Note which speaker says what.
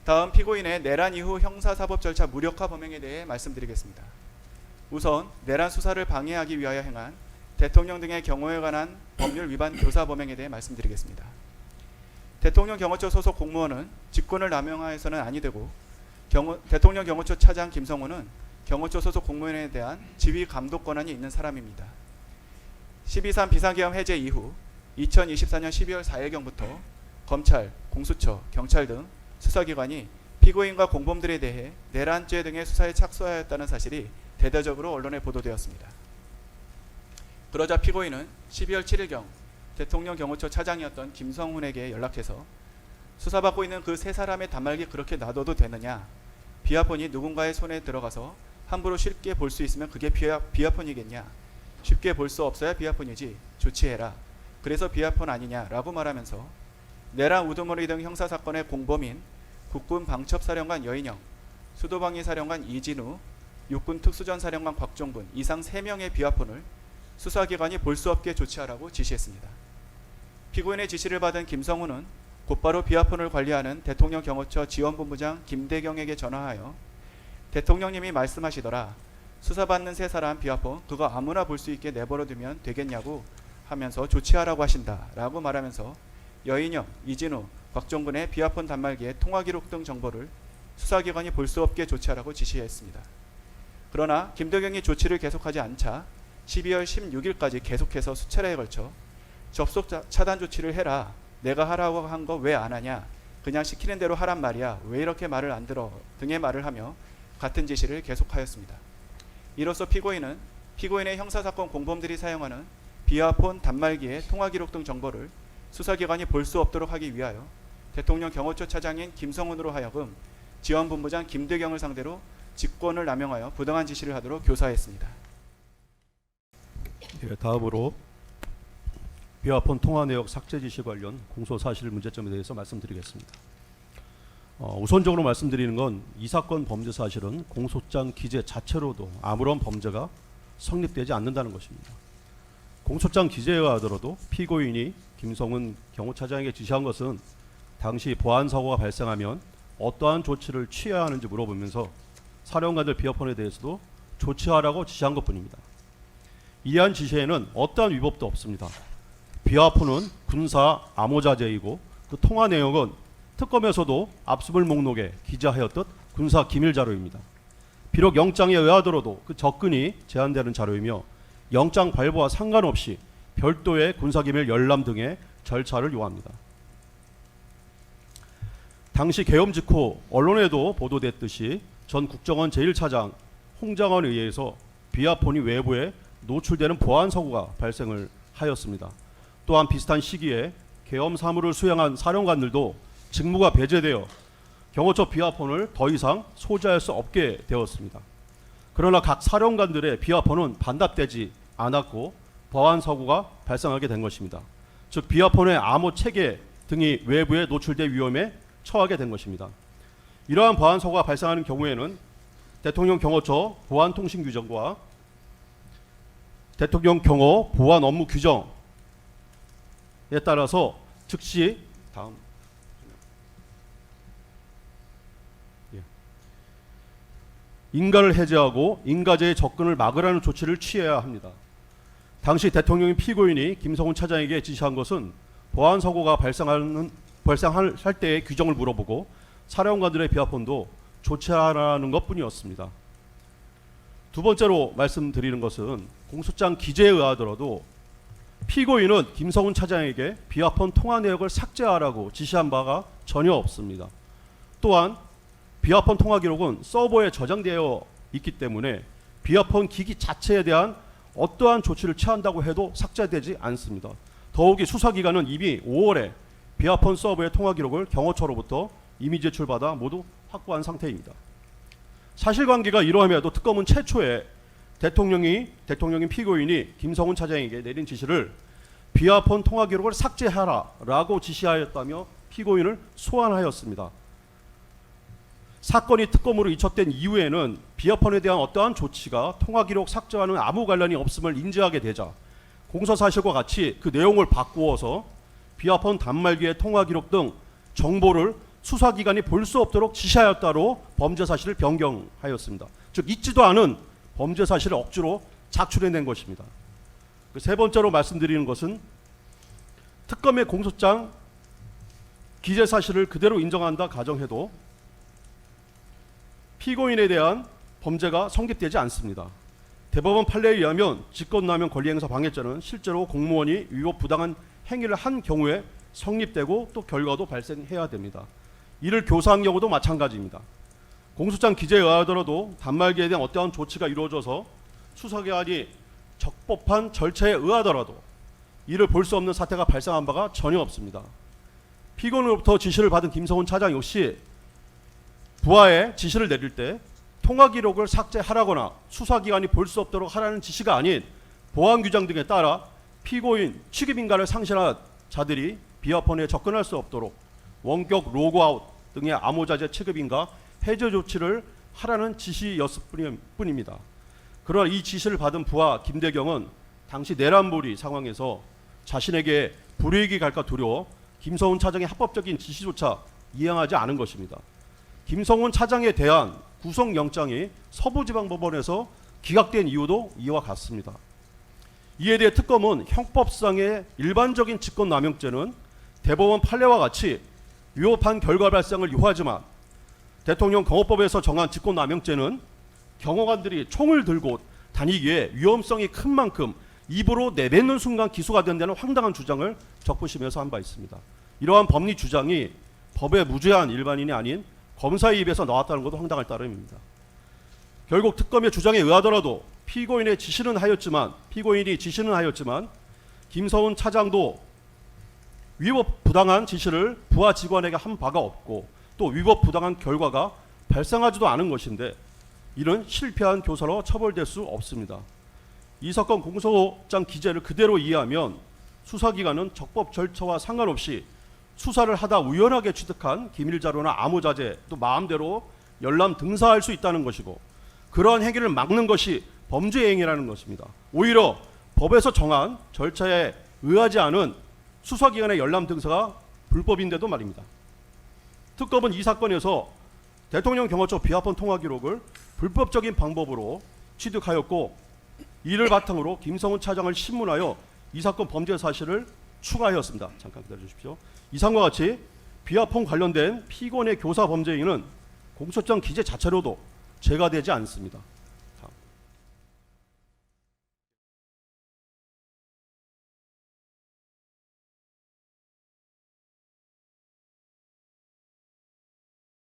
Speaker 1: 다음 피고인의 내란 이후 형사사법 절차 무력화 범행에 대해 말씀드리겠습니다. 우선 내란 수사를 방해하기 위하여 행한 대통령 등의 경호에 관한 법률 위반 교사 범행에 대해 말씀드리겠습니다. 대통령 경호처 소속 공무원은 직권을 남용하여서는 아니 되고 대통령 경호처 차장 김성훈은 경호처 소속 공무원에 대한 지휘 감독 권한이 있는 사람입니다. 12.3 비상계엄 해제 이후 2024년 12월 4일경부터 검찰, 공수처, 경찰 등 수사기관이 피고인과 공범들에 대해 내란죄 등의 수사에 착수하였다는 사실이 대대적으로 언론에 보도되었습니다. 그러자 피고인은 12월 7일경 대통령 경호처 차장이었던 김성훈에게 연락해서 수사받고 있는 그 세 사람의 단말기 그렇게 놔둬도 되느냐, 비아폰이 누군가의 손에 들어가서 함부로 쉽게 볼 수 있으면 그게 비아폰이겠냐, 쉽게 볼 수 없어야 비아폰이지, 조치해라, 그래서 비아폰 아니냐라고 말하면서 내란 우두머리 등 형사사건의 공범인 국군 방첩사령관 여인영, 수도방위사령관 이진우, 육군 특수전사령관 곽종근 이상 3명의 비아폰을 수사기관이 볼 수 없게 조치하라고 지시했습니다. 피고인의 지시를 받은 김성훈은 곧바로 비아폰을 관리하는 대통령 경호처 지원본부장 김대경에게 전화하여 대통령님이 말씀하시더라, 수사받는 세 사람 비아폰 그거 아무나 볼 수 있게 내버려두면 되겠냐고 하면서 조치하라고 하신다 라고 말하면서 여인영, 이진우, 곽종근의 비아폰 단말기의 통화기록 등 정보를 수사기관이 볼 수 없게 조치하라고 지시했습니다. 그러나 김대경이 조치를 계속하지 않자 12월 16일까지 계속해서 수차례에 걸쳐 접속 차단 조치를 해라, 내가 하라고 한 거 왜 안 하냐, 그냥 시키는 대로 하란 말이야, 왜 이렇게 말을 안 들어 등의 말을 하며 같은 지시를 계속하였습니다. 이로써 피고인은 피고인의 형사사건 공범들이 사용하는 비아폰 단말기의 통화기록 등 정보를 수사기관이 볼 수 없도록 하기 위하여 대통령 경호처 차장인 김성훈으로 하여금 지원본부장 김대경을 상대로 직권을 남용하여 부당한 지시를 하도록 교사했습니다.
Speaker 2: 다음으로 비아폰 통화 내역 삭제 지시 관련 공소사실 문제점에 대해서 말씀드리겠습니다. 우선적으로 말씀드리는 건 이 사건 범죄 사실은 공소장 기재 자체로도 아무런 범죄가 성립되지 않는다는 것입니다. 공소장 기재에 하더라도 피고인이 김성훈 경호차장에게 지시한 것은 당시 보안사고가 발생하면 어떠한 조치를 취해야 하는지 물어보면서 사령관들 비아폰에 대해서도 조치하라고 지시한 것뿐입니다. 이러한 지시에는 어떠한 위법도 없습니다. 비아폰은 군사 암호자재이고 그 통화 내용은 특검에서도 압수물 목록에 기재하였듯 군사 기밀 자료입니다. 비록 영장에 의하더라도 그 접근이 제한되는 자료이며 영장 발부와 상관없이 별도의 군사기밀 열람 등의 절차를 요합니다. 당시 계엄 직후 언론에도 보도됐듯이 전 국정원 제1차장 홍장원에 의해서 비아폰이 외부에 노출되는 보안 사고가 발생을 하였습니다. 또한 비슷한 시기에 계엄 사무를 수행한 사령관들도 직무가 배제되어 경호처 비아폰을 더 이상 소지할 수 없게 되었습니다. 그러나 각 사령관들의 비아폰은 반납되지 않았고 보안 사고가 발생하게 된 것입니다. 즉 비아폰의 암호 체계 등이 외부에 노출될 위험에 처하게 된 것입니다. 이러한 보안 사고가 발생하는 경우에는 대통령 경호처 보안통신 규정과 대통령 경호 보안 업무 규정에 따라서 즉시 인가를 해제하고 인가제의 접근을 막으라는 조치를 취해야 합니다. 당시 대통령이 피고인이 김성훈 차장에게 지시한 것은 보안 사고가 발생할 때의 규정을 물어보고 사령관들의 비아폰도 조치하라는 것뿐이었습니다. 두 번째로 말씀드리는 것은 공소장 기재에 의하더라도 피고인은 김성훈 차장에게 비아폰 통화 내역을 삭제하라고 지시한 바가 전혀 없습니다. 또한 비아폰 통화 기록은 서버에 저장되어 있기 때문에 비아폰 기기 자체에 대한 어떠한 조치를 취한다고 해도 삭제되지 않습니다. 더욱이 수사기관은 이미 5월에 비아폰 서버의 통화 기록을 경호처로부터 이미 제출받아 모두 확보한 상태입니다. 사실관계가 이러함에도 특검은 최초에 대통령인 피고인이 김성훈 차장에게 내린 지시를 비아폰 통화 기록을 삭제하라라고 지시하였다며 피고인을 소환하였습니다. 사건이 특검으로 이첩된 이후에는 비아폰에 대한 어떠한 조치가 통화 기록 삭제와는 아무 관련이 없음을 인지하게 되자 공소사실과 같이 그 내용을 바꾸어서 비아폰 단말기의 통화 기록 등 정보를 수사기관이 볼 수 없도록 지시하였다로 범죄 사실을 변경하였습니다. 즉 있지도 않은 범죄 사실을 억지로 작출해낸 것입니다. 세 번째로 말씀드리는 것은 특검의 공소장 기재 사실을 그대로 인정한다 가정해도 피고인에 대한 범죄가 성립되지 않습니다. 대법원 판례에 의하면 직권남용 권리행사 방해죄는 실제로 공무원이 위법 부당한 행위를 한 경우에 성립되고 또 결과도 발생해야 됩니다. 이를 교사한 경우도 마찬가지입니다. 공소장 기재에 의하더라도 단말기에 대한 어떠한 조치가 이루어져서 수사기관이 적법한 절차에 의하더라도 이를 볼 수 없는 사태가 발생한 바가 전혀 없습니다. 피고인으로부터 지시를 받은 김성훈 차장 역시 부하에 지시를 내릴 때 통화 기록을 삭제하라거나 수사기관이 볼 수 없도록 하라는 지시가 아닌 보안 규정 등에 따라 피고인 취급인가를 상실한 자들이 비화폰에 접근할 수 없도록 원격 로그아웃 등의 암호자재 취급인가 해제 조치를 하라는 지시였을 뿐입니다. 그러나 이 지시를 받은 부하 김대경은 당시 내란몰이 상황에서 자신에게 불이익이 갈까 두려워 김성훈 차장의 합법적인 지시조차 이행하지 않은 것입니다. 김성훈 차장에 대한 구속영장이 서부지방법원에서 기각된 이유도 이와 같습니다. 이에 대해 특검은 형법상의 일반적인 직권남용죄는 대법원 판례와 같이 위법한 결과 발생을 요하지만 대통령 경호법에서 정한 직권남용죄는 경호관들이 총을 들고 다니기에 위험성이 큰 만큼 입으로 내뱉는 순간 기소가 된다는 황당한 주장을 적부심에서 한 바 있습니다. 이러한 법리 주장이 법에 무죄한 일반인이 아닌 검사의 입에서 나왔다는 것도 황당할 따름입니다. 결국 특검의 주장에 의하더라도 피고인이 지시는 하였지만 김성훈 차장도 위법 부당한 지시를 부하 직원에게 한 바가 없고 또 위법 부당한 결과가 발생하지도 않은 것인데 이는 실패한 교사로 처벌될 수 없습니다. 이 사건 공소장 기재를 그대로 이해하면 수사기관은 적법 절차와 상관없이 수사를 하다 우연하게 취득한 기밀자료나 암호자재 또 마음대로 열람 등사할 수 있다는 것이고 그러한 행위를 막는 것이 범죄 행위라는 것입니다. 오히려 법에서 정한 절차에 의하지 않은 수사기관의 열람 등사가 불법인데도 말입니다. 특검은 이 사건에서 대통령 경호처 비화폰 통화 기록을 불법적인 방법으로 취득하였고 이를 바탕으로 김성훈 차장을 신문하여 이 사건 범죄 사실을 추가하였습니다. 잠깐 기다려 주십시오. 이상과 같이 비화폰 관련된 피고인의 교사 범죄 행위는 공소장 기재 자체로도 제가 되지 않습니다.